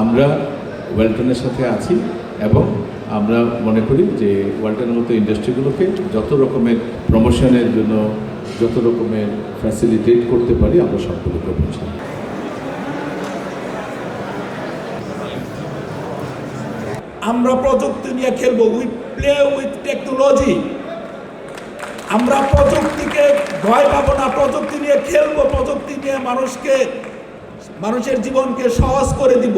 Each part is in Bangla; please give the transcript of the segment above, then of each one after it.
আমরা ওয়ালটনের সাথে আছি এবং আমরা মনে করি যে ওয়ালটনের মতো ইন্ডাস্ট্রিগুলোকে যত রকমের প্রমোশনের জন্য যত রকমের ফ্যাসিলিটেট করতে পারি আমরা সবগুলোকে বুঝি। আমরা প্রযুক্তি নিয়ে খেলবো, উই প্লে উইথ টেকনোলজি। আমরা প্রযুক্তিকে ভয় পাবো না, প্রযুক্তি নিয়ে খেলবো, প্রযুক্তি নিয়ে মানুষের জীবনকে সহজ করে দিব,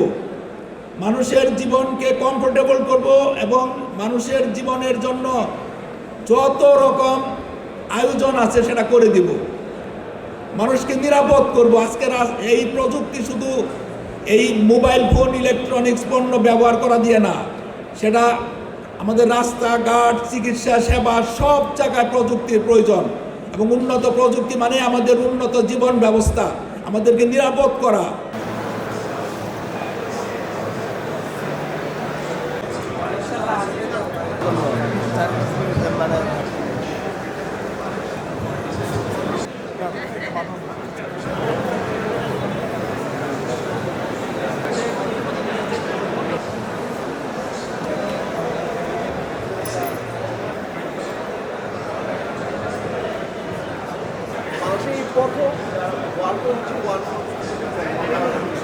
মানুষের জীবনকে কমফোর্টেবল করব এবং মানুষের জীবনের জন্য যত রকম আয়োজন আছে সেটা করে দিব, মানুষকে নিরাপদ করব। আজকের এই প্রযুক্তি শুধু এই মোবাইল ফোন ইলেকট্রনিক্স পণ্য ব্যবহার করা দিয়ে না, সেটা আমাদের রাস্তাঘাট চিকিৎসা সেবা সব জায়গায় প্রযুক্তির প্রয়োজন। এবং উন্নত প্রযুক্তি মানে আমাদের উন্নত জীবন ব্যবস্থা, আমাদেরকে নিরাপদ করা। প্রথম ওয়ার্ল্ড